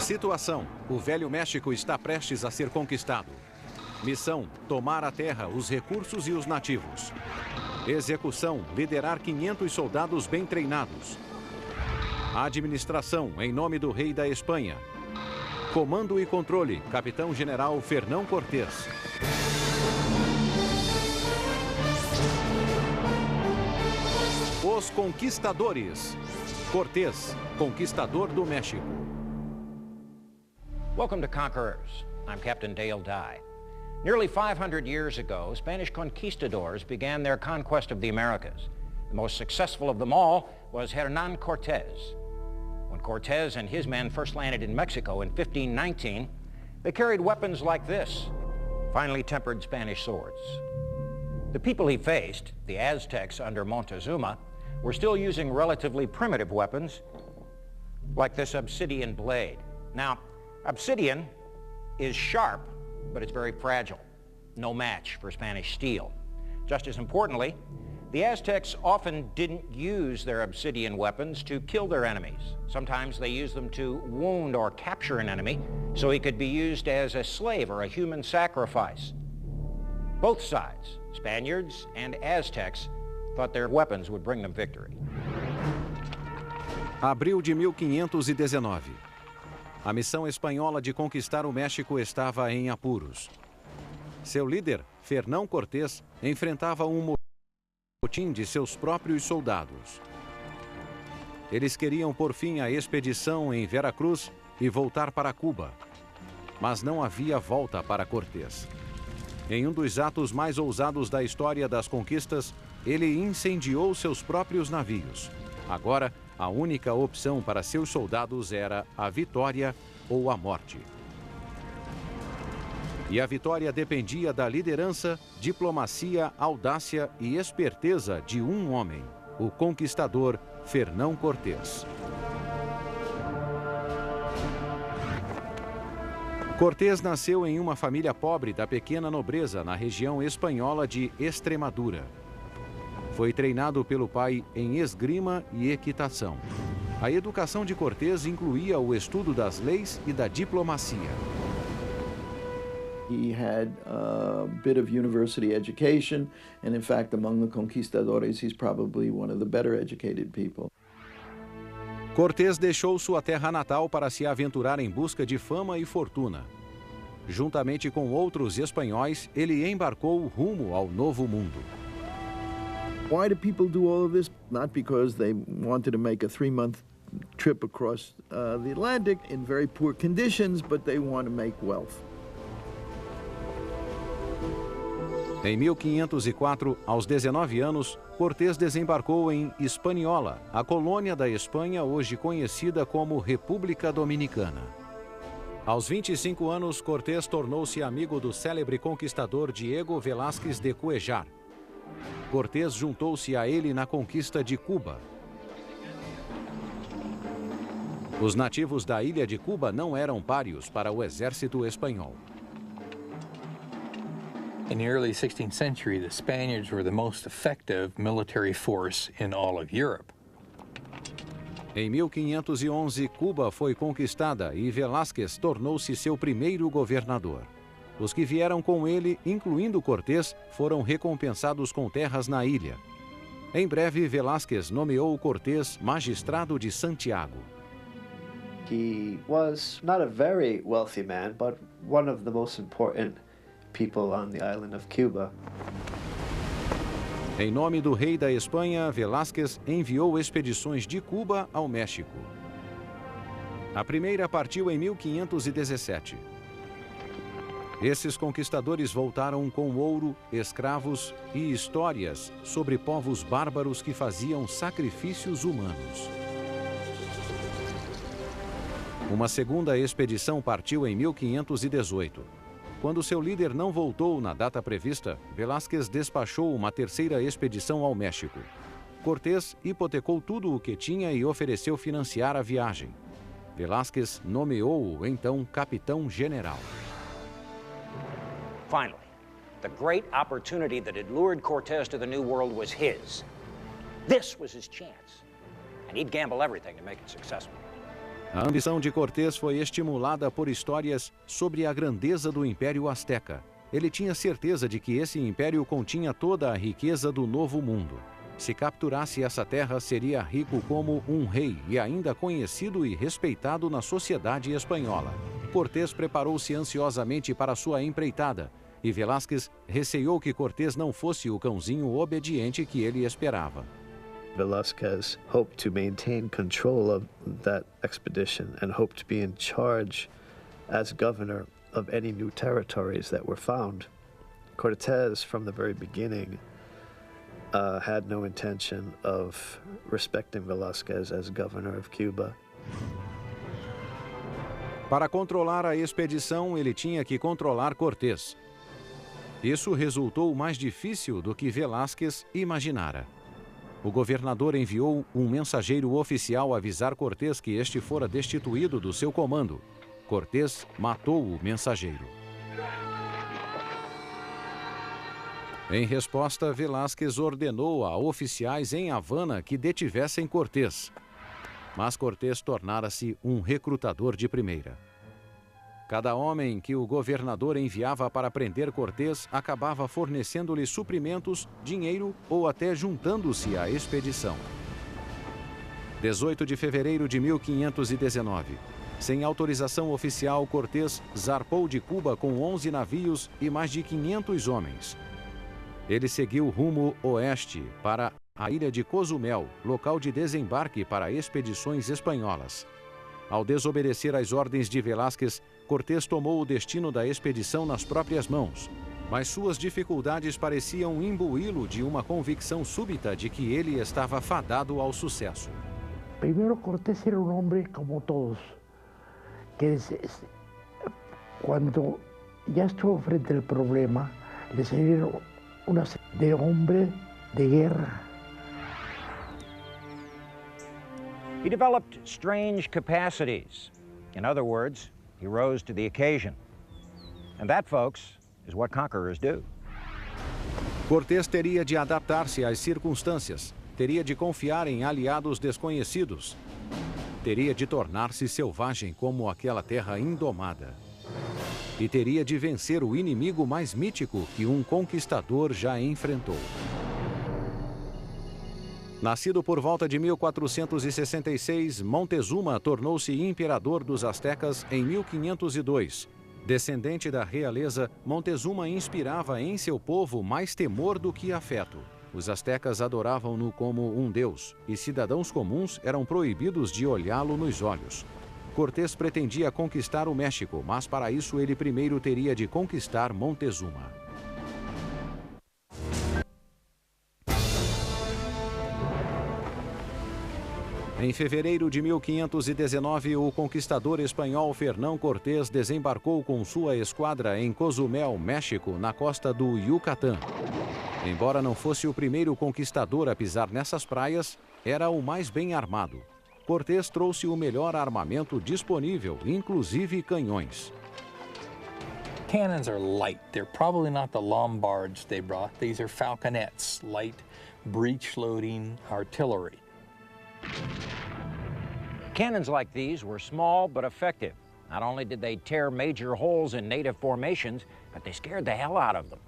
Situação: o Velho México está prestes a ser conquistado. Missão: tomar a terra, os recursos e os nativos. Execução: liderar 500 soldados bem treinados. Administração: em nome do rei da Espanha. Comando e controle: Capitão-General Fernão Cortés. Os Conquistadores. Cortés, conquistador do México. Welcome to Conquerors. I'm Captain Dale Dye. Nearly 500 years ago, Spanish conquistadors began their conquest of the Americas. The most successful of them all was Hernán Cortés. When Cortés and his men first landed in Mexico in 1519, they carried weapons like this, finely tempered Spanish swords. The people he faced, the Aztecs under Montezuma, were still using relatively primitive weapons like this obsidian blade. Now, obsidian is sharp, but it's very fragile. No match for Spanish steel. Just as importantly, the Aztecs often didn't use their obsidian weapons to kill their enemies. Sometimes they used them to wound or capture an enemy so he could be used as a slave or a human sacrifice. Both sides, Spaniards and Aztecs, thought their weapons would bring them victory. Abril de 1519. A missão espanhola de conquistar o México estava em apuros. Seu líder, Fernão Cortés, enfrentava um motim de seus próprios soldados. Eles queriam pôr fim à expedição em Veracruz e voltar para Cuba. Mas não havia volta para Cortés. Em um dos atos mais ousados da história das conquistas, ele incendiou seus próprios navios. Agora, a única opção para seus soldados era a vitória ou a morte. E a vitória dependia da liderança, diplomacia, audácia e esperteza de um homem, o conquistador Fernão Cortés. Cortés nasceu em uma família pobre da pequena nobreza na região espanhola de Extremadura. Foi treinado pelo pai em esgrima e equitação. A educação de Cortés incluía o estudo das leis e da diplomacia. He had a bit of university education, and in fact, among the conquistadores, he's probably one of the better educated people. Cortés deixou sua terra natal para se aventurar em busca de fama e fortuna. Juntamente com outros espanhóis, ele embarcou rumo ao Novo Mundo. Why do people do all of this? Not because they wanted to make a 3-month trip across the Atlantic in very poor conditions, but they want to make wealth. Em 1504, aos 19 anos, Cortés desembarcou em Hispaniola, a colônia da Espanha hoje conhecida como República Dominicana. Aos 25 anos, Cortés tornou-se amigo do célebre conquistador Diego Velázquez de Cuéllar. Cortés juntou-se a ele na conquista de Cuba. Os nativos da ilha de Cuba não eram pários para o exército espanhol. In the early 16th century, the Spaniards were the most effective military force in all of Europe. Em 1511, Cuba foi conquistada e Velázquez tornou-se seu primeiro governador. Os que vieram com ele, incluindo Cortés, foram recompensados com terras na ilha. Em breve, Velázquez nomeou Cortés magistrado de Santiago. He was not a very wealthy man, but one of the most important people on the island of Cuba. Em nome do rei da Espanha, Velázquez enviou expedições de Cuba ao México. A primeira partiu em 1517. Esses conquistadores voltaram com ouro, escravos e histórias sobre povos bárbaros que faziam sacrifícios humanos. Uma segunda expedição partiu em 1518. Quando seu líder não voltou na data prevista, Velázquez despachou uma terceira expedição ao México. Cortés hipotecou tudo o que tinha e ofereceu financiar a viagem. Velázquez nomeou-o então capitão-general. Finally, the great opportunity that had lured Cortés to the New World was his. This was his chance, and he'd gamble everything to make it successful. A ambição de Cortés foi estimulada por histórias sobre a grandeza do Império Azteca. Ele tinha certeza de que esse império continha toda a riqueza do Novo Mundo. Se capturasse essa terra, seria rico como um rei e ainda conhecido e respeitado na sociedade espanhola. Cortés preparou-se ansiosamente para sua empreitada, e Velázquez receou que Cortés não fosse o cãozinho obediente que ele esperava. Velázquez hoped to maintain control of that expedition and hoped to be in charge as governor of any new territories that were found. Cortés, from the very beginning, had no intention of respecting Velázquez as governor of Cuba. Para controlar a expedição, ele tinha que controlar Cortés. Isso resultou mais difícil do que Velázquez imaginara. O governador enviou um mensageiro oficial avisar Cortés que este fora destituído do seu comando. Cortés matou o mensageiro. Em resposta, Velázquez ordenou a oficiais em Havana que detivessem Cortés. Mas Cortés tornara-se um recrutador de primeira. Cada homem que o governador enviava para prender Cortés acabava fornecendo-lhe suprimentos, dinheiro ou até juntando-se à expedição. 18 de fevereiro de 1519. Sem autorização oficial, Cortés zarpou de Cuba com 11 navios e mais de 500 homens. Ele seguiu rumo oeste para a ilha de Cozumel, local de desembarque para expedições espanholas. Ao desobedecer às ordens de Velázquez, Cortés tomou o destino da expedição nas próprias mãos. Mas suas dificuldades pareciam imbuí-lo de uma convicção súbita de que ele estava fadado ao sucesso. Primeiro, Cortés era um homem como todos, que quando já estuvo frente ao problema, le salieron de homem de guerra. He developed strange capacities. In other words, he rose to the occasion. And that, folks, is what conquerors do. Cortés teria de adaptar-se às circunstâncias, teria de confiar em aliados desconhecidos, teria de tornar-se selvagem como aquela terra indomada. E teria de vencer o inimigo mais mítico que um conquistador já enfrentou. Nascido por volta de 1466, Montezuma tornou-se imperador dos Aztecas em 1502. Descendente da realeza, Montezuma inspirava em seu povo mais temor do que afeto. Os aztecas adoravam-no como um deus, e cidadãos comuns eram proibidos de olhá-lo nos olhos. Cortés pretendia conquistar o México, mas para isso ele primeiro teria de conquistar Montezuma. Em fevereiro de 1519, o conquistador espanhol Fernão Cortés desembarcou com sua esquadra em Cozumel, México, na costa do Yucatán. Embora não fosse o primeiro conquistador a pisar nessas praias, era o mais bem armado. Cortés trouxe o melhor armamento disponível, inclusive canhões. Cannons are light. They're probably not the Lombards they brought. These are falconets, light breech-loading artillery. Cannons like these were small but effective. Not only did they tear major holes in native formations, but they scared the hell out of them.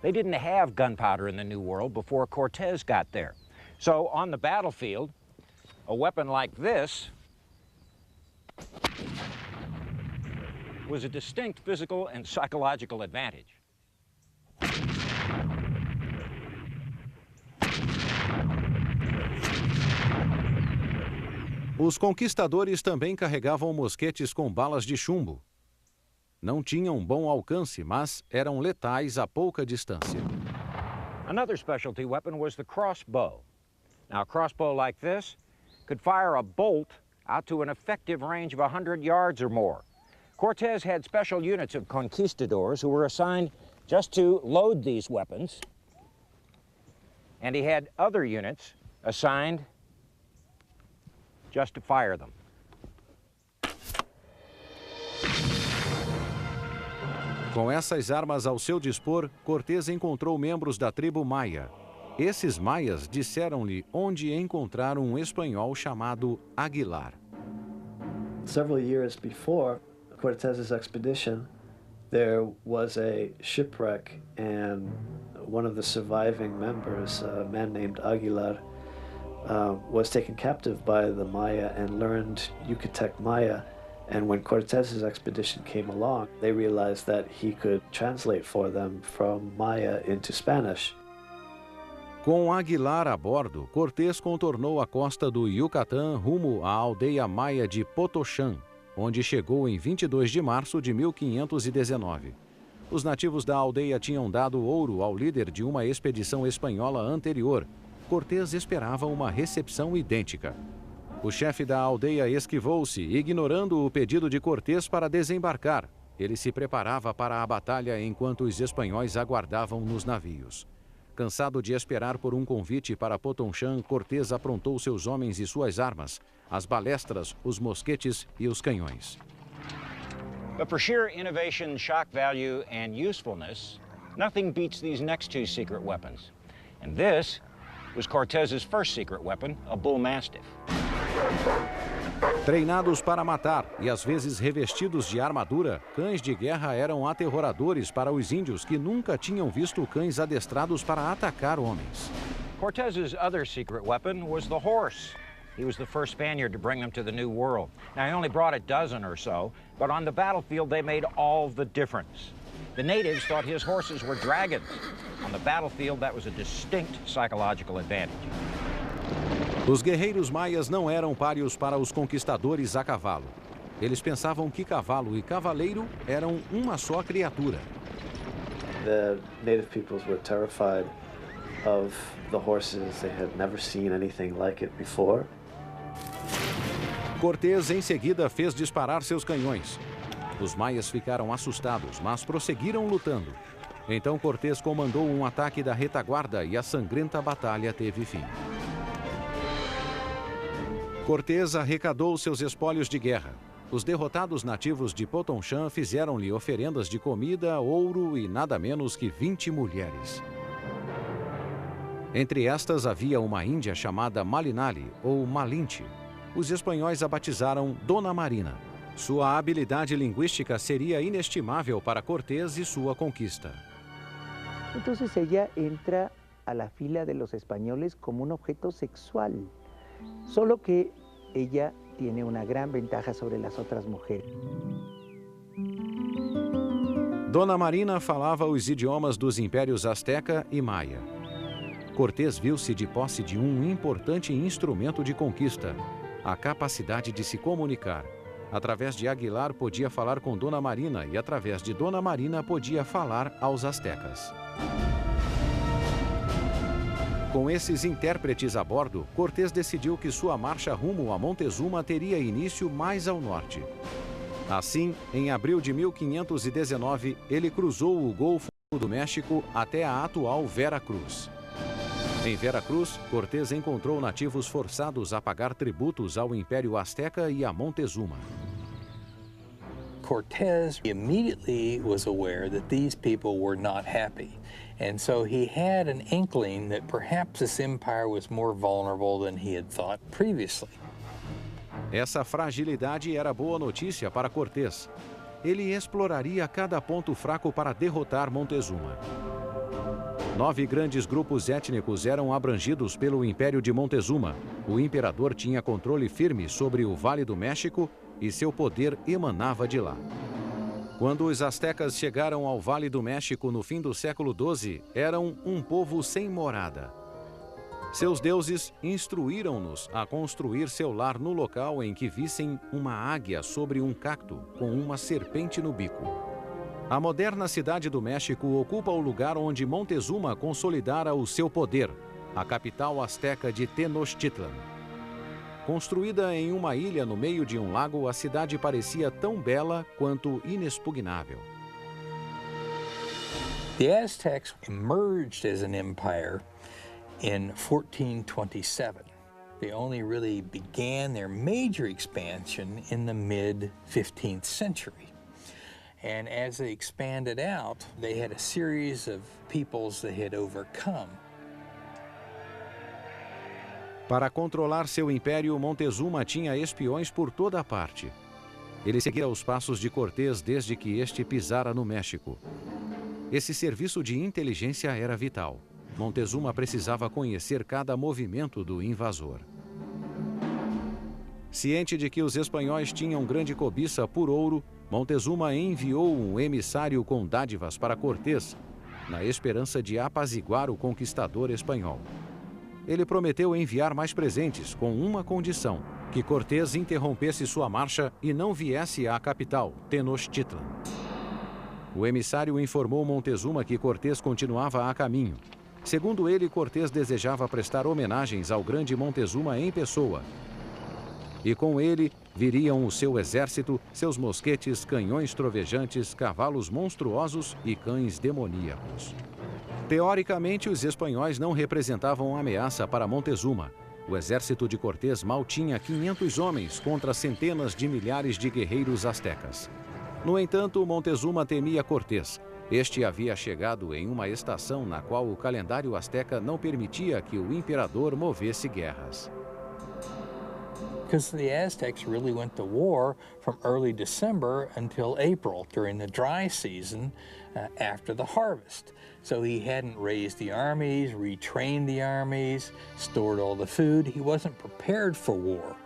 They didn't have gunpowder in the New World before Cortés got there. So on the battlefield, a weapon like this was a distinct physical and psychological advantage. Os conquistadores também carregavam mosquetes com balas de chumbo. Não tinham bom alcance, mas eram letais a pouca distância. Another specialty weapon was the crossbow. Now, a crossbow like this could fire a bolt out to an effective range of 100 yards or more. Cortés had special units of conquistadors who were assigned just to load these weapons, and he had other units assigned just to fire them. Com essas armas ao seu dispor, Cortés encontrou membros da tribo Maia. Esses maias disseram-lhe onde encontrar um espanhol chamado Aguilar. Several years before Cortez's expedition, there was a shipwreck, and one of the surviving members, a man named Aguilar, was taken captive by the Maya and learned Yucatec Maya. And when Cortez's expedition came along, they realized that he could translate for them from Maya into Spanish. Com Aguilar a bordo, Cortés contornou a costa do Yucatán rumo à aldeia maia de Potoxán, onde chegou em 22 de março de 1519. Os nativos da aldeia tinham dado ouro ao líder de uma expedição espanhola anterior. Cortés esperava uma recepção idêntica. O chefe da aldeia esquivou-se, ignorando o pedido de Cortés para desembarcar. Ele se preparava para a batalha enquanto os espanhóis aguardavam nos navios. Cansado de esperar por um convite para Potoxán, Cortés aprontou seus homens e suas armas, as balestras, os mosquetes e os canhões. But for sheer innovation, shock value, and usefulness, nothing beats these next two secret weapons. And this was Cortez's first secret weapon, a bull mastiff. Treinados para matar e às vezes revestidos de armadura, cães de guerra eram aterroradores para os índios que nunca tinham visto cães adestrados para atacar homens. Cortez's other secret weapon was the horse. He was the first Spaniard to bring them to the New World. Now, he only brought a dozen or so, but on the battlefield they made all the difference. The natives thought his horses were dragons. On the battlefield, that was a distinct psychological advantage. Os guerreiros maias não eram páreos para os conquistadores a cavalo. Eles pensavam que cavalo e cavaleiro eram uma só criatura. The native peoples were terrified of the horses. They had never seen anything like it before. Cortés em seguida fez disparar seus canhões. Os maias ficaram assustados, mas prosseguiram lutando. Então Cortés comandou um ataque da retaguarda e a sangrenta batalha teve fim. Cortés arrecadou seus espólios de guerra. Os derrotados nativos de Potoxán fizeram-lhe oferendas de comida, ouro e nada menos que 20 mulheres. Entre estas havia uma índia chamada Malinali, ou Malinche. Os espanhóis a batizaram Dona Marina. Sua habilidade linguística seria inestimável para Cortés e sua conquista. Entonces ella entra a la fila de los españoles como un objeto sexual, solo que ella tiene una gran ventaja sobre las otras mujeres. Dona Marina falava os idiomas dos impérios Azteca e Maia. Cortés viu-se de posse de um importante instrumento de conquista, a capacidade de se comunicar. Através de Aguilar podia falar com Dona Marina e através de Dona Marina podia falar aos astecas. Com esses intérpretes a bordo, Cortés decidiu que sua marcha rumo a Montezuma teria início mais ao norte. Assim, em abril de 1519, ele cruzou o Golfo do México até a atual Vera Cruz. Em Vera Cruz, Cortés encontrou nativos forçados a pagar tributos ao Império Azteca e a Montezuma. Cortés immediately was aware that these people were not happy. And so he had an inkling that perhaps this empire was more vulnerable than he had thought previously. Essa fragilidade era boa notícia para Cortés. Ele exploraria cada ponto fraco para derrotar Montezuma. 9 grandes grupos étnicos eram abrangidos pelo Império de Montezuma. O imperador tinha controle firme sobre o Vale do México e seu poder emanava de lá. Quando os astecas chegaram ao Vale do México no fim do século XII, eram um povo sem morada. Seus deuses instruíram-nos a construir seu lar no local em que vissem uma águia sobre um cacto com uma serpente no bico. A moderna cidade do México ocupa o lugar onde Montezuma consolidara o seu poder, a capital asteca de Tenochtitlan. Construída em uma ilha no meio de um lago, a cidade parecia tão bela quanto inexpugnável. The Aztecs emerged as an empire in 1427. They only really began their major expansion in the mid-15th century. And as they expanded out, they had a series of peoples they had overcome. Para controlar seu império, Montezuma tinha espiões por toda parte. Ele seguia os passos de Cortés desde que este pisara no México. Esse serviço de inteligência era vital. Montezuma precisava conhecer cada movimento do invasor. Ciente de que os espanhóis tinham grande cobiça por ouro, Montezuma enviou um emissário com dádivas para Cortés, na esperança de apaziguar o conquistador espanhol. Ele prometeu enviar mais presentes, com uma condição: que Cortés interrompesse sua marcha e não viesse à capital, Tenochtitlan. O emissário informou Montezuma que Cortés continuava a caminho. Segundo ele, Cortés desejava prestar homenagens ao grande Montezuma em pessoa. E com ele viriam o seu exército, seus mosquetes, canhões trovejantes, cavalos monstruosos e cães demoníacos. Teoricamente, os espanhóis não representavam ameaça para Montezuma. O exército de Cortés mal tinha 500 homens contra centenas de milhares de guerreiros astecas. No entanto, Montezuma temia Cortés. Este havia chegado em uma estação na qual o calendário asteca não permitia que o imperador movesse guerras. Because the Aztecs really went to war from early December until April during the dry season after the harvest. So he hadn't raised the armies, retrained the armies, stored all the food. He wasn't prepared for war.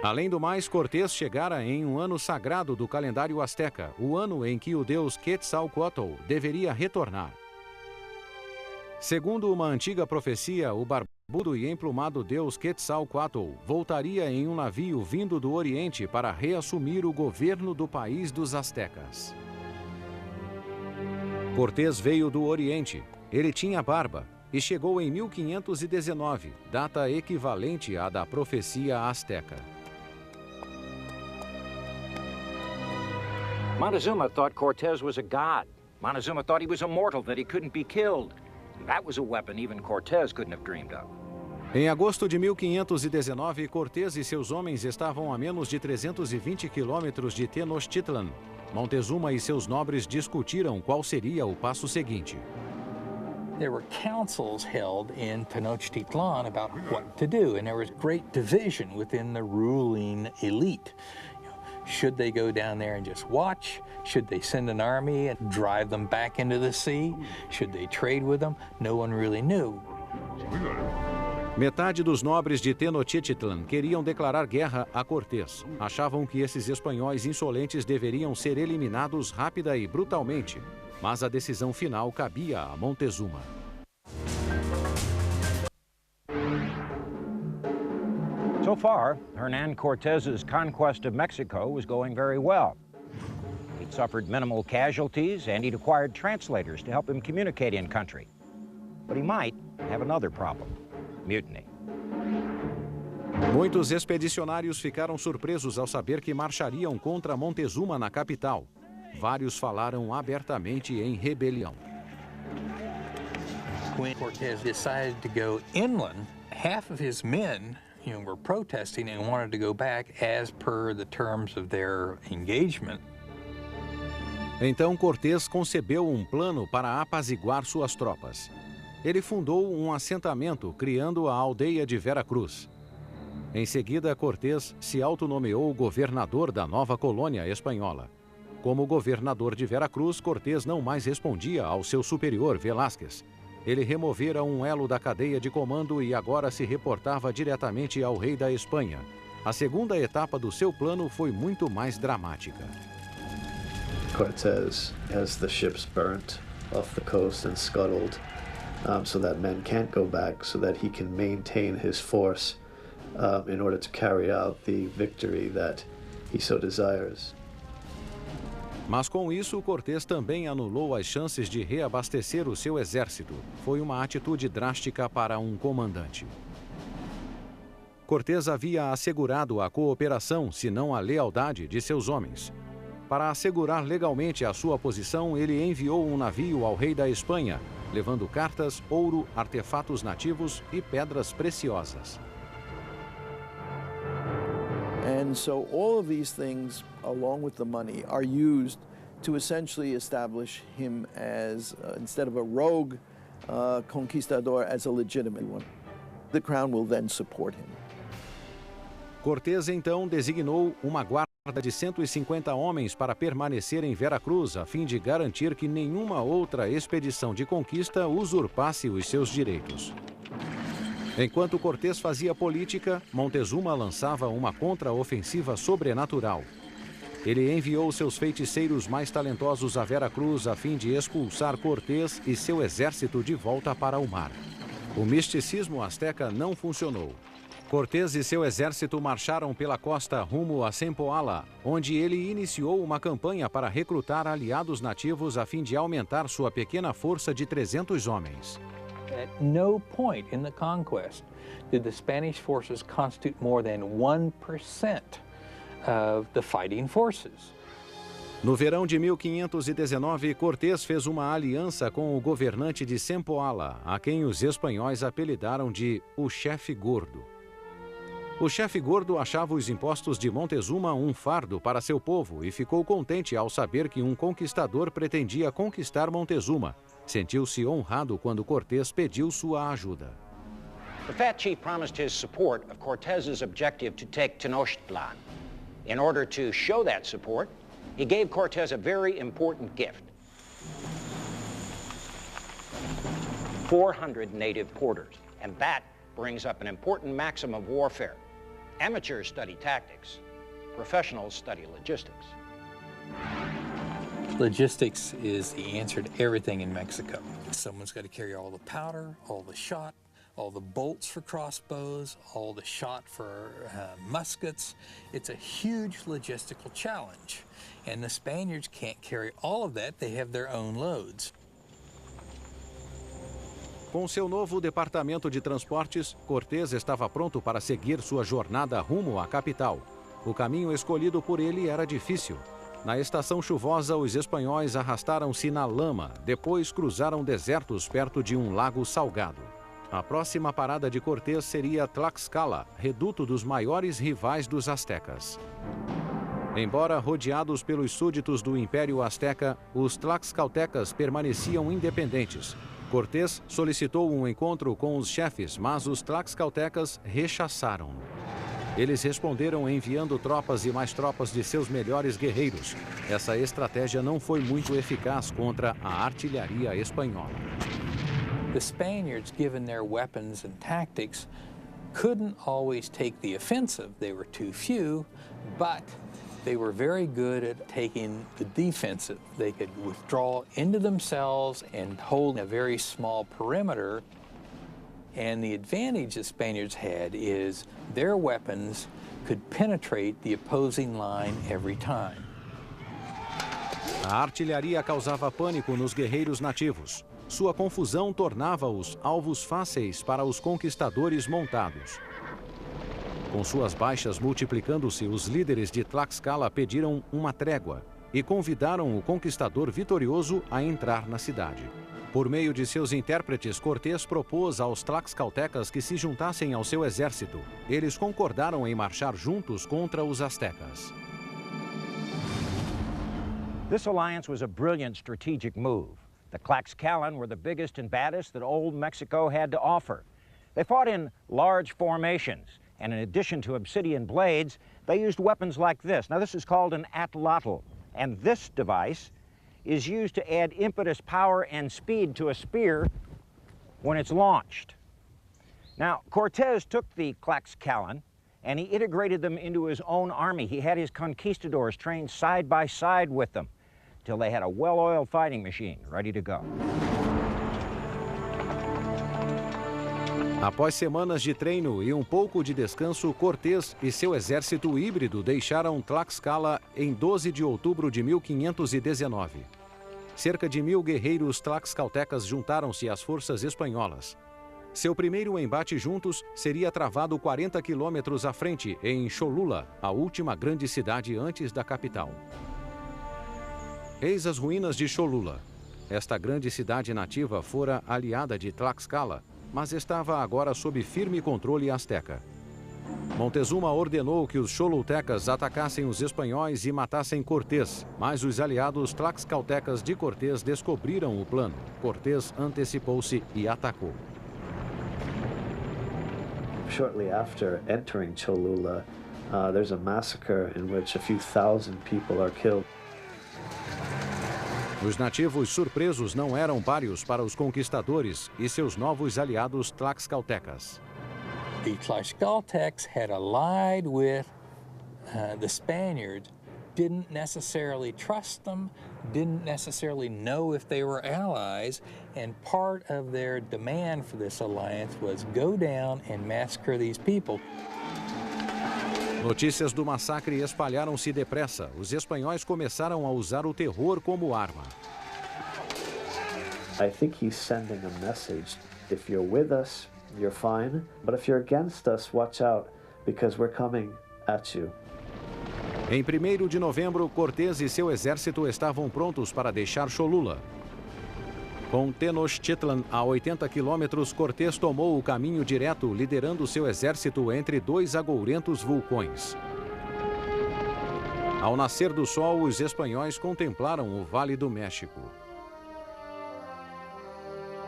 Além do mais, Cortés chegara em um ano sagrado do calendário asteca, o ano em que o deus Quetzalcoatl deveria retornar. Segundo uma antiga profecia, o barbudo e emplumado deus Quetzalcoatl voltaria em um navio vindo do Oriente para reassumir o governo do país dos astecas. Cortés veio do Oriente. Ele tinha barba e chegou em 1519, data equivalente à da profecia asteca. Montezuma thought Cortés was a god. Montezuma thought he was immortal, that he couldn't be killed. That was a weapon even Cortés couldn't have dreamed of. Em agosto de 1519, Cortés e seus homens estavam a menos de 320 quilômetros de Tenochtitlan. Montezuma e seus nobres discutiram qual seria o passo seguinte. There were councils held in Tenochtitlan about what to do, and there was great division within the ruling elite. Should they go down there and just watch? Should they send an army and drive them back into the sea? Should they trade with them? No one really knew. Metade dos nobres de Tenochtitlan queriam declarar guerra a Cortés. Achavam que esses espanhóis insolentes deveriam ser eliminados rápida e brutalmente. Mas a decisão final cabia a Montezuma. So far, Hernán Cortés's conquest of Mexico was going very well. He'd suffered minimal casualties, and he'd acquired translators to help him communicate in country. But he might have another problem: mutiny. Muitos expedicionários ficaram surpresos ao saber que marchariam contra Montezuma na capital. Vários falaram abertamente em rebelião. When Cortés decided to go inland, half of his men were protesting and wanted to go back as per the terms of their engagement. Então Cortés concebeu um plano para apaziguar suas tropas. Ele fundou um assentamento, criando a aldeia de Veracruz. Em seguida, Cortés se autonomeou governador da nova colônia espanhola. Como governador de Veracruz, Cortés não mais respondia ao seu superior, Velázquez. Ele removera um elo da cadeia de comando e agora se reportava diretamente ao rei da Espanha. A segunda etapa do seu plano foi muito mais dramática. Cortés has the ships burnt off the coast and scuttled so that men can't go back, so that he can maintain his force in order to carry out the victory that he so desires. Mas com isso, Cortés também anulou as chances de reabastecer o seu exército. Foi uma atitude drástica para um comandante. Cortés havia assegurado a cooperação, se não a lealdade, de seus homens. Para assegurar legalmente a sua posição, ele enviou um navio ao rei da Espanha, levando cartas, ouro, artefatos nativos e pedras preciosas. And so all of these things, along with the money, are used to essentially establish him as, instead of a rogue conquistador, as a legitimate one. The crown will then support him. Cortés então designou uma guarda de 150 homens para permanecer em Veracruz, a fim de garantir que nenhuma outra expedição de conquista usurpasse os seus direitos. Enquanto Cortés fazia política, Montezuma lançava uma contraofensiva sobrenatural. Ele enviou seus feiticeiros mais talentosos a Veracruz a fim de expulsar Cortés e seu exército de volta para o mar. O misticismo asteca não funcionou. Cortés e seu exército marcharam pela costa rumo a Sempoala, onde ele iniciou uma campanha para recrutar aliados nativos a fim de aumentar sua pequena força de 300 homens. At no point in the conquest did the Spanish forces constitute more than 1% of the fighting forces. No verão de 1519, Cortés fez uma aliança com o governante de Sempoala, a quem os espanhóis apelidaram de o Chefe Gordo. O chefe gordo achava os impostos de Montezuma um fardo para seu povo e ficou contente ao saber que um conquistador pretendia conquistar Montezuma. Sentiu-se honrado quando Cortés pediu sua ajuda. The Fat Chief promised his support of Cortez's objective to take Tenochtitlan. In order to show that support, he gave Cortez a very important gift. 400 native porters, and that brings up an important maxim of warfare. Amateurs study tactics, professionals study logistics. Logistics is the answer to everything in Mexico. Someone's got to carry all the powder, all the shot, all the bolts for crossbows, all the shot for muskets. It's a huge logistical challenge. And the Spaniards can't carry all of that. They have their own loads. Com seu novo departamento de transportes, Cortés estava pronto para seguir sua jornada rumo à capital. O caminho escolhido por ele era difícil. Na estação chuvosa, os espanhóis arrastaram-se na lama, depois cruzaram desertos perto de um lago salgado. A próxima parada de Cortés seria Tlaxcala, reduto dos maiores rivais dos astecas. Embora rodeados pelos súditos do Império Azteca, os tlaxcaltecas permaneciam independentes. Cortés solicitou um encontro com os chefes, mas os tlaxcaltecas rechaçaram-no. Eles responderam enviando tropas e mais tropas de seus melhores guerreiros. Essa estratégia não foi muito eficaz contra a artilharia espanhola. The Spaniards, given their weapons and tactics, couldn't always take the offensive. They were too few, but they were very good at taking the defensive. They could withdraw into themselves and hold a very small perimeter. And the advantage the Spaniards had is their weapons could penetrate the opposing line every time. A artilharia causava pânico nos guerreiros nativos. Sua confusão tornava-os alvos fáceis para os conquistadores montados. Com suas baixas multiplicando-se, os líderes de Tlaxcala pediram uma trégua e convidaram o conquistador vitorioso a entrar na cidade. Por meio de seus intérpretes, Cortés propôs aos tlaxcaltecas que se juntassem ao seu exército. Eles concordaram em marchar juntos contra os astecas. This alliance was a brilliant strategic move. The Tlaxcalan were the biggest and baddest that old Mexico had to offer. They fought in large formations, and in addition to obsidian blades, they used weapons like this. Now, this is called an atlatl, and this device is used to add impetus, power, and speed to a spear when it's launched. Now, Cortés took the Tlaxcalan and he integrated them into his own army. He had his conquistadors trained side by side with them till they had a well-oiled fighting machine ready to go. Após semanas de treino e um pouco de descanso, Cortés e seu exército híbrido deixaram Tlaxcala em 12 de outubro de 1519. Cerca de 1000 guerreiros tlaxcaltecas juntaram-se às forças espanholas. Seu primeiro embate juntos seria travado 40 quilômetros à frente, em Cholula, a última grande cidade antes da capital. Eis as ruínas de Cholula. Esta grande cidade nativa fora aliada de Tlaxcala, mas estava agora sob firme controle asteca. Montezuma ordenou que os cholultecas atacassem os espanhóis e matassem Cortés, mas os aliados tlaxcaltecas de Cortés descobriram o plano. Cortés antecipou-se e atacou. Shortly after entering Cholula, There's a massacre in which a few thousand people are killed. Os nativos surpresos não eram pários para os conquistadores e seus novos aliados tlaxcaltecas. The Tlaxcaltecs had allied with the Spaniards, didn't necessarily trust them, didn't necessarily know if they were allies, and part of their demand for this alliance was go down and massacre these people. Notícias do massacre espalharam-se depressa. Os espanhóis começaram a usar o terror como arma. I think he's sending a message. If you're with us, you're fine. But if you're against us, watch out, because we're coming at you. Em 1º de novembro, Cortés e seu exército estavam prontos para deixar Cholula. Com Tenochtitlan a 80 quilômetros, Cortés tomou o caminho direto, liderando seu exército entre dois agourentos vulcões. Ao nascer do sol, os espanhóis contemplaram o Vale do México.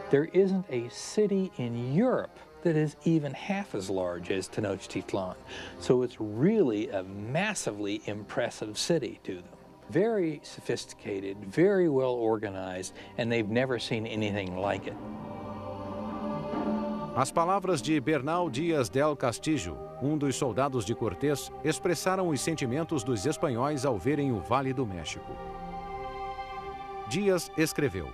There isn't a city in Europe that is even half as large as Tenochtitlan. So it's really a massively impressive city to them. Very sophisticated, very well organized, and they've never seen anything like it. As palavras de Bernal Díaz del Castillo, dos soldados de Cortés, expressaram os sentimentos dos espanhóis ao verem o Vale do México. Díaz escreveu: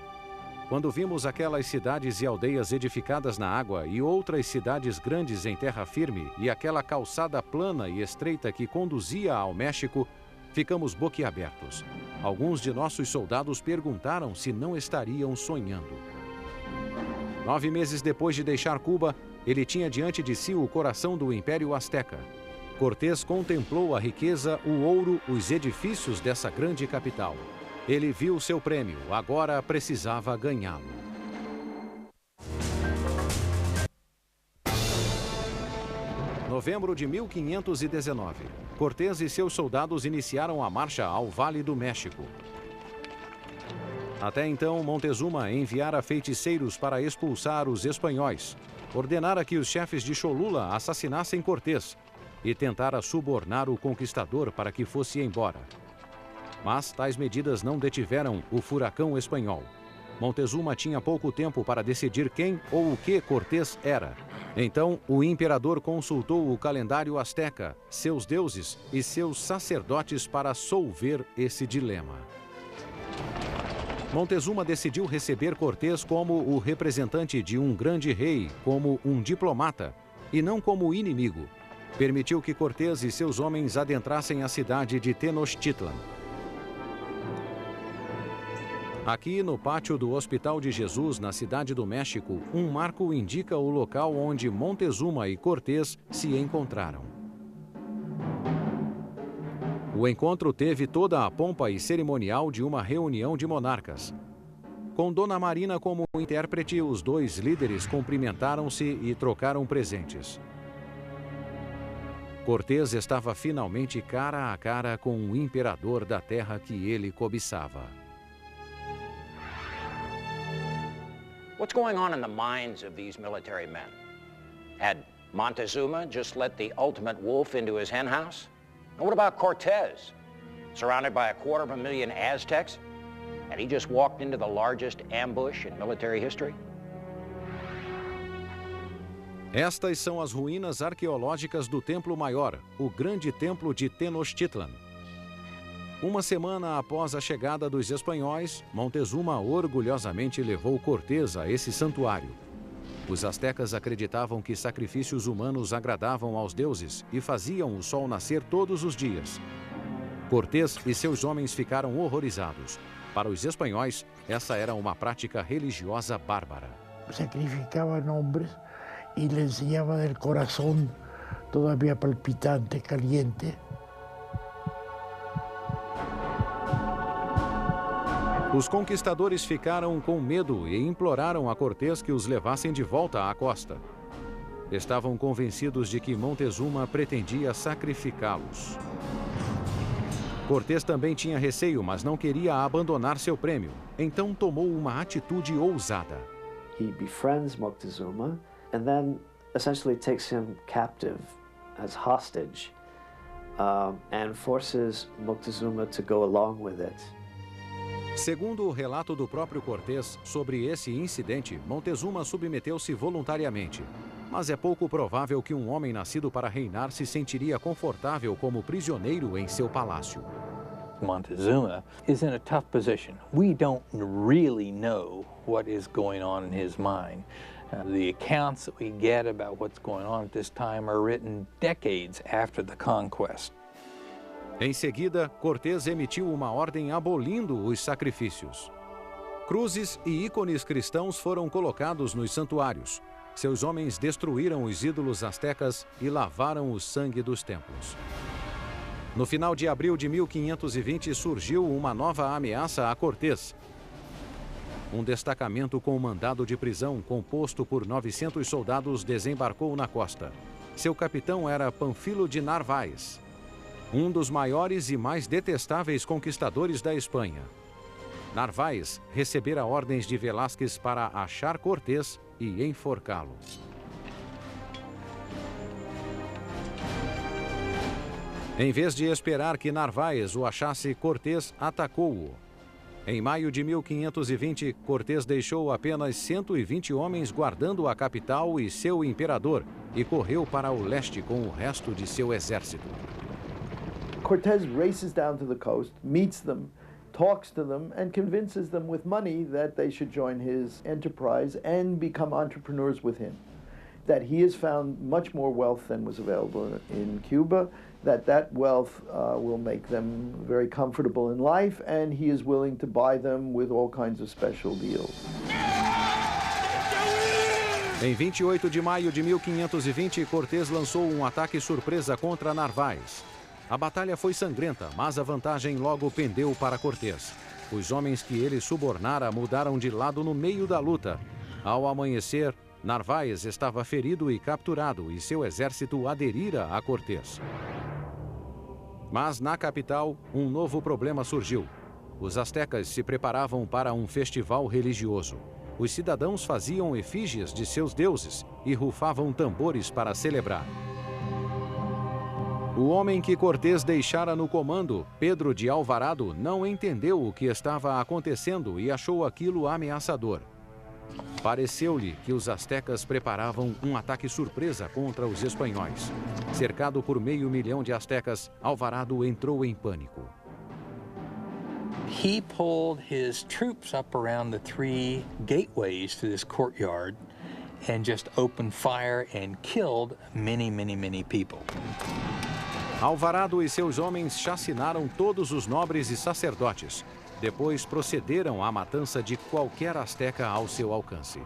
"Quando vimos aquelas cidades e aldeias edificadas na água e outras cidades grandes em terra firme e aquela calçada plana e estreita que conduzia ao México, ficamos boquiabertos. Alguns de nossos soldados perguntaram se não estariam sonhando." 9 meses depois de deixar Cuba, ele tinha diante de si o coração do Império Azteca. Cortés contemplou a riqueza, o ouro, os edifícios dessa grande capital. Ele viu seu prêmio, agora precisava ganhá-lo. Novembro de 1519. Cortés e seus soldados iniciaram a marcha ao Vale do México. Até então, Montezuma enviara feiticeiros para expulsar os espanhóis, ordenara que os chefes de Cholula assassinassem Cortés e tentara subornar o conquistador para que fosse embora. Mas tais medidas não detiveram o furacão espanhol. Montezuma tinha pouco tempo para decidir quem ou o que Cortés era. Então, o imperador consultou o calendário azteca, seus deuses e seus sacerdotes para solver esse dilema. Montezuma decidiu receber Cortés como o representante de um grande rei, como um diplomata, e não como inimigo. Permitiu que Cortés e seus homens adentrassem a cidade de Tenochtitlan. Aqui, no pátio do Hospital de Jesus, na Cidade do México, um marco indica o local onde Montezuma e Cortés se encontraram. O encontro teve toda a pompa e cerimonial de uma reunião de monarcas. Com Dona Marina como intérprete, os dois líderes cumprimentaram-se e trocaram presentes. Cortés estava finalmente cara a cara com o imperador da terra que ele cobiçava. What's going on in the minds of these military men? Had Montezuma just let the ultimate wolf into his henhouse? And what about Cortés? Surrounded by 250,000 Aztecs? Had he just walked into the largest ambush in military history? Estas são as ruínas arqueológicas do Templo Maior, o grande templo de Tenochtitlan. Uma semana após a chegada dos espanhóis, Montezuma orgulhosamente levou Cortés a esse santuário. Os astecas acreditavam que sacrifícios humanos agradavam aos deuses e faziam o sol nascer todos os dias. Cortés e seus homens ficaram horrorizados. Para os espanhóis, essa era uma prática religiosa bárbara. Sacrificaban hombres y le enseñaba del corazón todavía palpitante, caliente. Os conquistadores ficaram com medo e imploraram a Cortés que os levassem de volta à costa. Estavam convencidos de que Montezuma pretendia sacrificá-los. Cortés também tinha receio, mas não queria abandonar seu prêmio. Então tomou uma atitude ousada. He befriends Moctezuma and then essentially takes him captive as hostage and forces Moctezuma to go along with it. Segundo o relato do próprio Cortés sobre esse incidente, Montezuma submeteu-se voluntariamente. Mas é pouco provável que um homem nascido para reinar se sentiria confortável como prisioneiro em seu palácio. Montezuma is in a tough position. We don't really know what is going on in his mind. The accounts that we get about what's going on at this time are written decades after the conquest. Em seguida, Cortés emitiu uma ordem abolindo os sacrifícios. Cruzes e ícones cristãos foram colocados nos santuários. Seus homens destruíram os ídolos astecas e lavaram o sangue dos templos. No final de abril de 1520 surgiu uma nova ameaça a Cortés. Um destacamento com mandado de prisão composto por 900 soldados desembarcou na costa. Seu capitão era Panfilo de Narváez, um dos maiores e mais detestáveis conquistadores da Espanha. Narváez recebera ordens de Velázquez para achar Cortés e enforcá-lo. Em vez de esperar que Narváez o achasse, Cortés atacou-o. Em maio de 1520, Cortés deixou apenas 120 homens guardando a capital e seu imperador e correu para o leste com o resto de seu exército. Cortés races down to the coast, meets them, talks to them, and convinces them with money that they should join his enterprise and become entrepreneurs with him. That he has found much more wealth than was available in Cuba, that wealth will make them very comfortable in life, and he is willing to buy them with all kinds of special deals. Em 28 de maio de 1520, Cortés lançou um ataque surpresa contra Narváez. A batalha foi sangrenta, mas a vantagem logo pendeu para Cortés. Os homens que ele subornara mudaram de lado no meio da luta. Ao amanhecer, Narváez estava ferido e capturado e seu exército aderira a Cortés. Mas na capital, um novo problema surgiu. Os astecas se preparavam para um festival religioso. Os cidadãos faziam efígies de seus deuses e rufavam tambores para celebrar. O homem que Cortés deixara no comando, Pedro de Alvarado, não entendeu o que estava acontecendo e achou aquilo ameaçador. Pareceu-lhe que os astecas preparavam um ataque surpresa contra os espanhóis. Cercado por 500.000 de astecas, Alvarado entrou em pânico. He pulled his troops up around the 3 gateways to this courtyard and just opened fire and killed many people. Alvarado e seus homens chacinaram todos os nobres e sacerdotes. Depois procederam à matança de qualquer asteca ao seu alcance.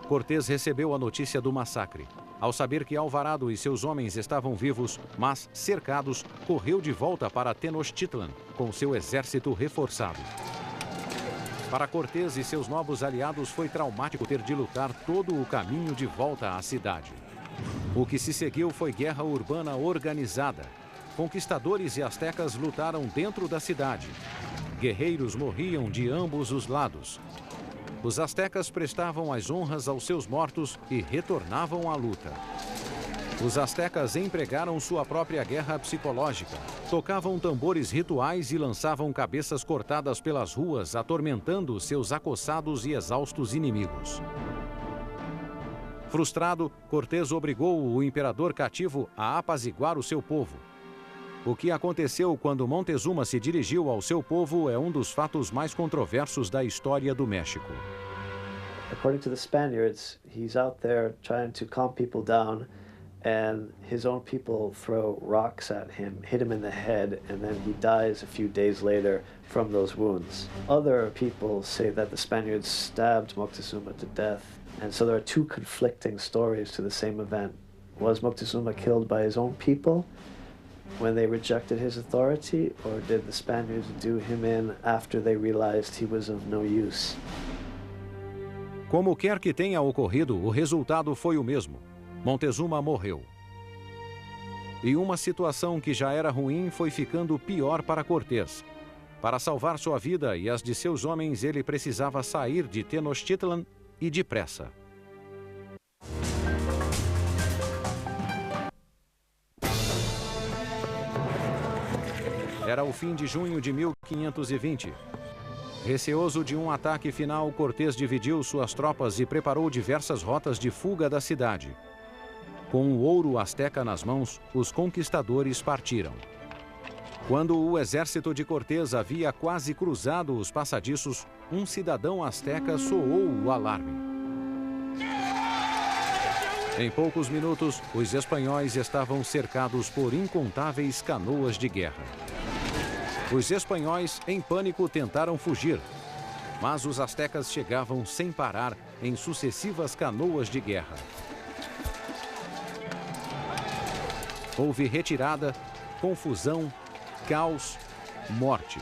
Cortés recebeu a notícia do massacre. Ao saber que Alvarado e seus homens estavam vivos, mas cercados, correu de volta para Tenochtitlan com seu exército reforçado. Para Cortés e seus novos aliados foi traumático ter de lutar todo o caminho de volta à cidade. O que se seguiu foi guerra urbana organizada. Conquistadores e astecas lutaram dentro da cidade. Guerreiros morriam de ambos os lados. Os astecas prestavam as honras aos seus mortos e retornavam à luta. Os astecas empregaram sua própria guerra psicológica. Tocavam tambores rituais e lançavam cabeças cortadas pelas ruas, atormentando seus acossados e exaustos inimigos. Frustrado, Cortés obrigou o imperador cativo a apaziguar o seu povo. O que aconteceu quando Montezuma se dirigiu ao seu povo é um dos fatos mais controversos da história do México. According to the Spaniards, he's out there trying to calm people down, and his own people throw rocks at him, hit him in the head, and then he dies a few days later from those wounds. Other people say that the Spaniards stabbed Moctezuma to death, and so there are 2 conflicting stories to the same event. Was Moctezuma killed by his own people when they rejected his authority, or did the Spaniards do him in after they realized he was of no use? Como quer que tenha ocorrido, o resultado foi o mesmo. Montezuma morreu. E uma situação que já era ruim foi ficando pior para Cortés. Para salvar sua vida e as de seus homens, ele precisava sair de Tenochtitlan e depressa. Era o fim de junho de 1520. Receoso de um ataque final, Cortés dividiu suas tropas e preparou diversas rotas de fuga da cidade. Com o ouro asteca nas mãos, os conquistadores partiram. Quando o exército de Cortés havia quase cruzado os passadiços, um cidadão asteca soou o alarme. Em poucos minutos, os espanhóis estavam cercados por incontáveis canoas de guerra. Os espanhóis, em pânico, tentaram fugir, mas os astecas chegavam sem parar em sucessivas canoas de guerra. Houve retirada, confusão, caos, morte.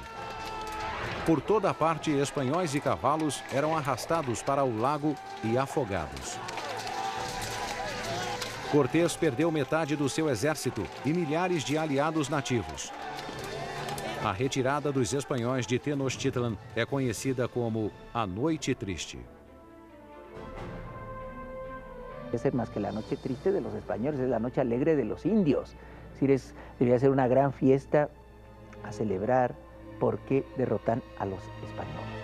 Por toda a parte, espanhóis e cavalos eram arrastados para o lago e afogados. Cortés perdeu metade do seu exército e milhares de aliados nativos. A retirada dos espanhóis de Tenochtitlan é conhecida como a Noite Triste. Debe ser más que la noche triste de los españoles, es la noche alegre de los indios. Es decir, debería ser una gran fiesta a celebrar porque derrotan a los españoles.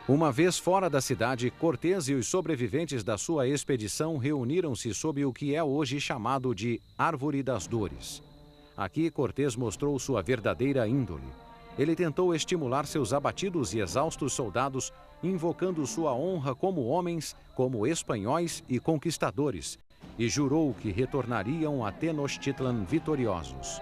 Uma vez fora da cidade, Cortés e os sobreviventes da sua expedição reuniram-se sob o que é hoje chamado de Árvore das Dores. Aqui, Cortés mostrou sua verdadeira índole. Ele tentou estimular seus abatidos e exaustos soldados, invocando sua honra como homens, como espanhóis e conquistadores, e jurou que retornariam a Tenochtitlan vitoriosos.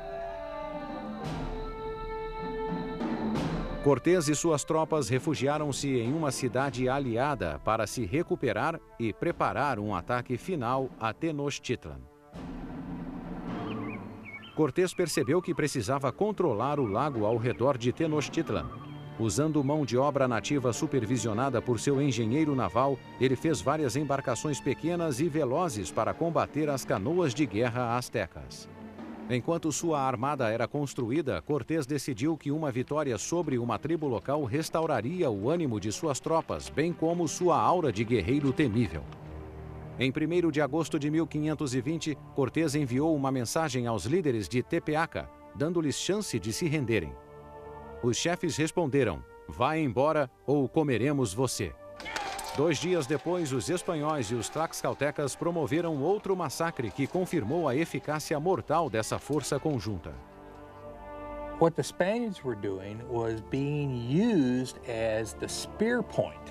Cortés e suas tropas refugiaram-se em uma cidade aliada para se recuperar e preparar um ataque final a Tenochtitlan. Cortés percebeu que precisava controlar o lago ao redor de Tenochtitlan. Usando mão de obra nativa supervisionada por seu engenheiro naval, ele fez várias embarcações pequenas e velozes para combater as canoas de guerra astecas. Enquanto sua armada era construída, Cortés decidiu que uma vitória sobre uma tribo local restauraria o ânimo de suas tropas, bem como sua aura de guerreiro temível. Em 1º de agosto de 1520, Cortés enviou uma mensagem aos líderes de Tepeaca, dando-lhes chance de se renderem. Os chefes responderam: "Vá embora ou comeremos você." 2 dias depois, os espanhóis e os tlaxcaltecas promoveram outro massacre que confirmou a eficácia mortal dessa força conjunta. What the Spaniards were doing was being used as the spear point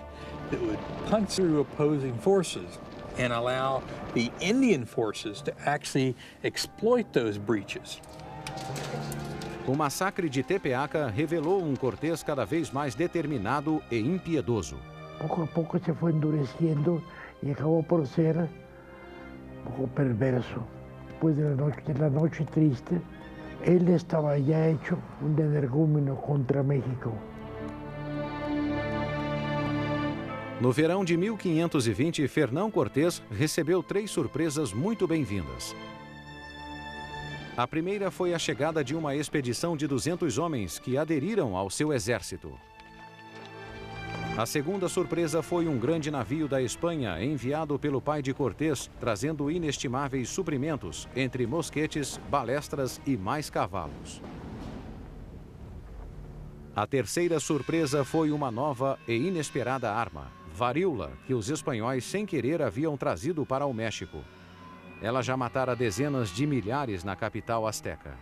that would punch through opposing forces and allow the Indian forces to actually exploit those breaches. O massacre de Tepeaca revelou um Cortés cada vez mais determinado e impiedoso. Poco a poco se fue endureciendo y acabó por ser un poco perverso. Después de la noche triste, él estaba ya hecho un energúmeno contra México. No verão de 1520, Fernão Cortés recebeu 3 surpresas muito bem-vindas. A primeira foi a chegada de uma expedição de 200 homens que aderiram ao seu exército. A segunda surpresa foi um grande navio da Espanha enviado pelo pai de Cortés, trazendo inestimáveis suprimentos, entre mosquetes, balestras e mais cavalos. A terceira surpresa foi uma nova e inesperada arma, varíola, que os espanhóis sem querer haviam trazido para o México. Ela já matara dezenas de milhares na capital asteca.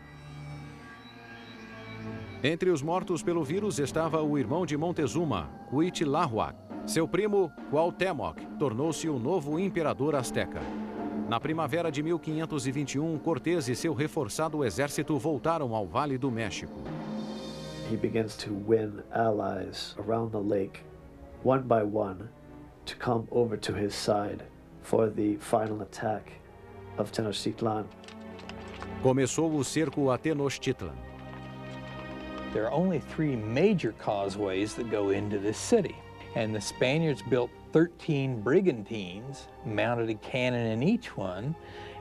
Entre os mortos pelo vírus estava o irmão de Montezuma, Cuitlahua. Seu primo, Cuauhtémoc, tornou-se o novo imperador asteca. Na primavera de 1521, Cortés e seu reforçado exército voltaram ao Vale do México. He begins to win allies around the lake, one by one, to come over to his side for the final attack of Tenochtitlan. Começou o cerco a Tenochtitlan. There are only 3 major causeways that go into this city, and the Spaniards built 13 brigantines, mounted a cannon in each one,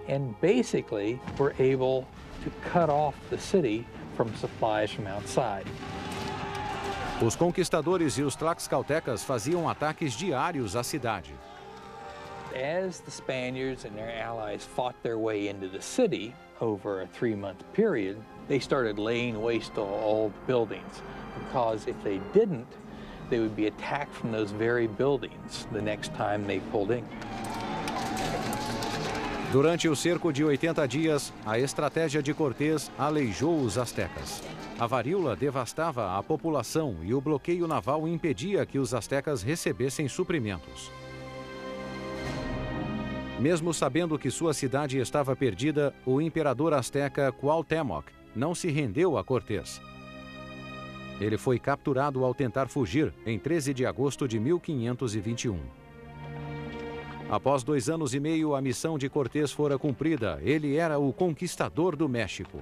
and basically were able to cut off the city from supplies from outside. Os conquistadores e os tlaxcaltecas faziam ataques diários à cidade. As the Spaniards and their allies fought their way into the city, over a 3-month period, they started laying waste to all buildings, because if they didn't, they would be attacked from those very buildings the next time they pulled in. Durante o cerco de 80 dias, a estratégia de Cortés aleijou os astecas. A varíola devastava a população e o bloqueio naval impedia que os astecas recebessem suprimentos. Mesmo sabendo que sua cidade estava perdida, o imperador asteca Cuauhtémoc não se rendeu a Cortés. Ele foi capturado ao tentar fugir em 13 de agosto de 1521. Após 2 anos e meio, a missão de Cortés fora cumprida. Ele era o conquistador do México.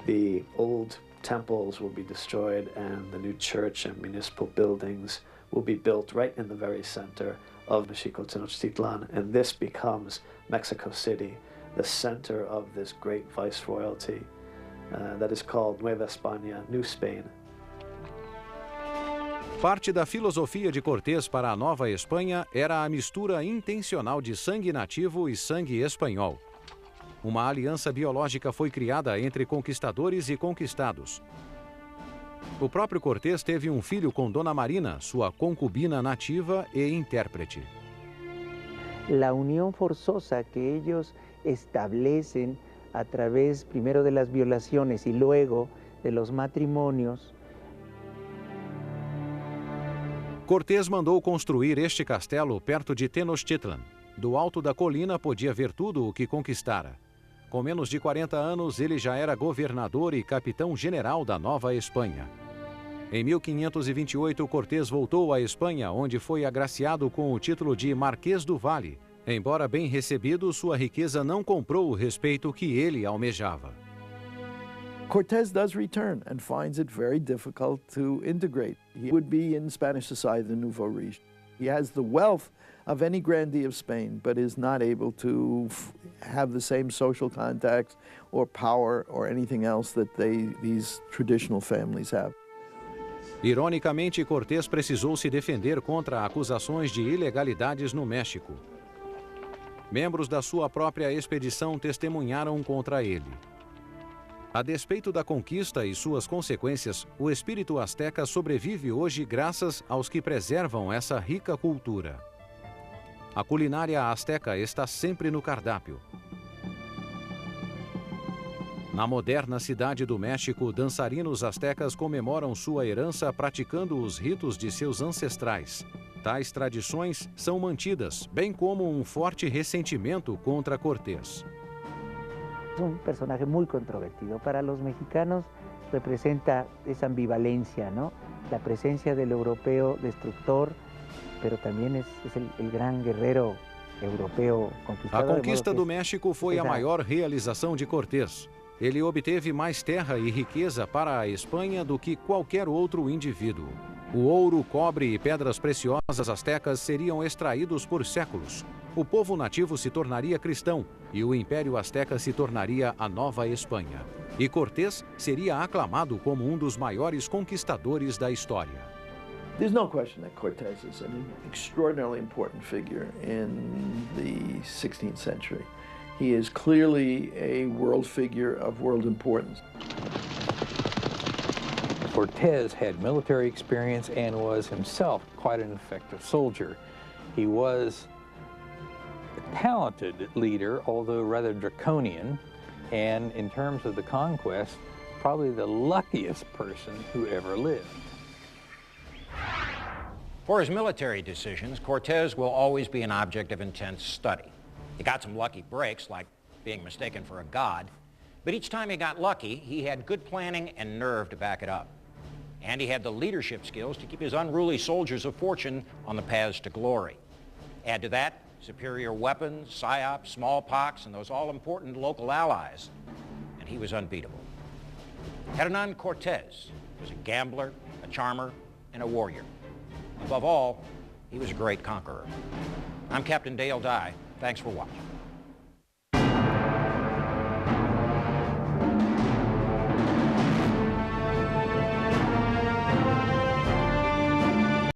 The old temples will be destroyed and the new church and municipal buildings will be built right in the very center of Mexico Tenochtitlan, and this becomes Mexico City, the center of this great viceroyalty that is called Nueva España, New Spain. Parte da filosofia de Cortés para a Nova Espanha era a mistura intencional de sangue nativo e sangue espanhol. Uma aliança biológica foi criada entre conquistadores e conquistados. O próprio Cortés teve um filho com Dona Marina, sua concubina nativa e intérprete. La unión forzosa que ellos establecen a través primero de las violaciones y luego de los matrimonios. Cortés mandou construir este castelo perto de Tenochtitlan. Do alto da colina podia ver tudo o que conquistara. Com menos de 40 anos, ele já era governador e capitão-general da Nova Espanha. Em 1528, Cortés voltou à Espanha, onde foi agraciado com o título de Marquês do Vale. Embora bem recebido, sua riqueza não comprou o respeito que ele almejava. Cortés does return and finds it very difficult to integrate. He would be in Spanish society, the nouveau riche. He has the wealth of any grandee of Spain, but is not able to have the same social contacts or power or anything else that these traditional families have. Ironicamente, Cortés precisou se defender contra acusações de ilegalidades no México. Membros da sua própria expedição testemunharam contra ele. A despeito da conquista e suas consequências, o espírito asteca sobrevive hoje graças aos que preservam essa rica cultura. A culinária asteca está sempre no cardápio. Na moderna cidade do México, dançarinos astecas comemoram sua herança praticando os ritos de seus ancestrais. Tais tradições são mantidas, bem como um forte ressentimento contra Cortés. Un personaje muy controvertido. Para los mexicanos representa esa ambivalencia, ¿no? La presencia del europeo destructor, pero también es el gran guerrero europeo conquistador. A conquista do México foi a maior realização de Cortés. Ele obteve mais terra e riqueza para a Espanha do que qualquer outro indivíduo. O ouro, cobre e pedras preciosas astecas seriam extraídos por séculos. O povo nativo se tornaria cristão e o Império Azteca se tornaria a Nova Espanha. E Cortés seria aclamado como um dos maiores conquistadores da história. There's no question that Cortés is an extraordinarily important figure in the 16th century. He is clearly a world figure of world importance. Cortés had military experience and was himself quite an effective soldier. He was a talented leader, although rather draconian, and in terms of the conquest, probably the luckiest person who ever lived. For his military decisions, Cortés will always be an object of intense study. He got some lucky breaks, like being mistaken for a god, but each time he got lucky, he had good planning and nerve to back it up. And he had the leadership skills to keep his unruly soldiers of fortune on the paths to glory. Add to that superior weapons, psyops, smallpox, and those all-important local allies, and he was unbeatable. Hernan Cortés was a gambler, a charmer, and a warrior. Above all, he was a great conqueror. I'm Captain Dale Dye. Thanks for watching.